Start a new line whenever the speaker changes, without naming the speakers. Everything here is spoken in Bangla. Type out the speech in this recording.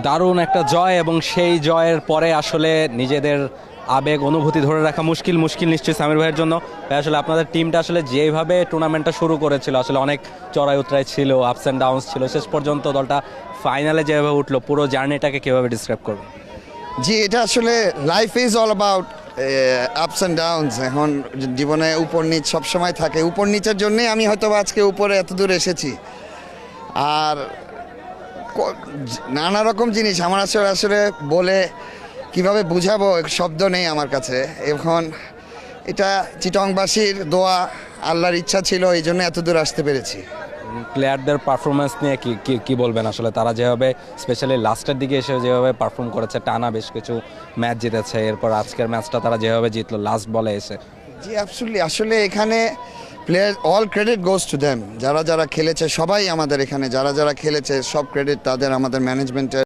দারুণ একটা জয়, এবং সেই জয়ের পরে আসলে নিজেদের আবেগ অনুভূতি ধরে রাখা মুশকিল নিশ্চয়ই সামির ভাইয়ের জন্য। ভাই আসলে আপনাদের টিমটা আসলে যেভাবে টুর্নামেন্টটা শুরু করেছিল, আসলে অনেক চড়াই উতরাই ছিল, আপস অ্যান্ড ডাউনস ছিল, শেষ পর্যন্ত দলটা ফাইনালে যেভাবে উঠলো, পুরো জার্নিটাকে কীভাবে ডিসক্রাইব করবেন?
জি, এটা আসলে life is all about ups and downs. এখন জীবনে উপর নিচ সবসময় থাকে, উপর নিচের জন্যই আমি হয়তো আজকে উপরে এত দূর এসেছি। আর নানা রকম জিনিস আমার আসলে আসলে বলে কিভাবে বুঝাবো, শব্দ নেই আমার কাছে এখন। এটা চিটংবাসীর দোয়া, আল্লাহর ইচ্ছা ছিল, এই জন্য এত দূর আসতে পেরেছি।
প্লেয়ারদের পারফরমেন্স নিয়ে কি বলবেন? আসলে তারা যেভাবে স্পেশালি লাস্টের দিকে এসে যেভাবে পারফর্ম করেছে, টানা বেশ কিছু ম্যাচ জিতেছে, এরপর আজকের ম্যাচটা তারা যেভাবে জিতলো লাস্ট বলে এসে।
জি অ্যাবসলিউটলি, আসলে এখানে player all credit goes to them. যারা যারা খেলেছে সবাই আমাদের এখানে, যারা যারা খেলেছে সব ক্রেডিট তাদের, আমাদের ম্যানেজমেন্টের।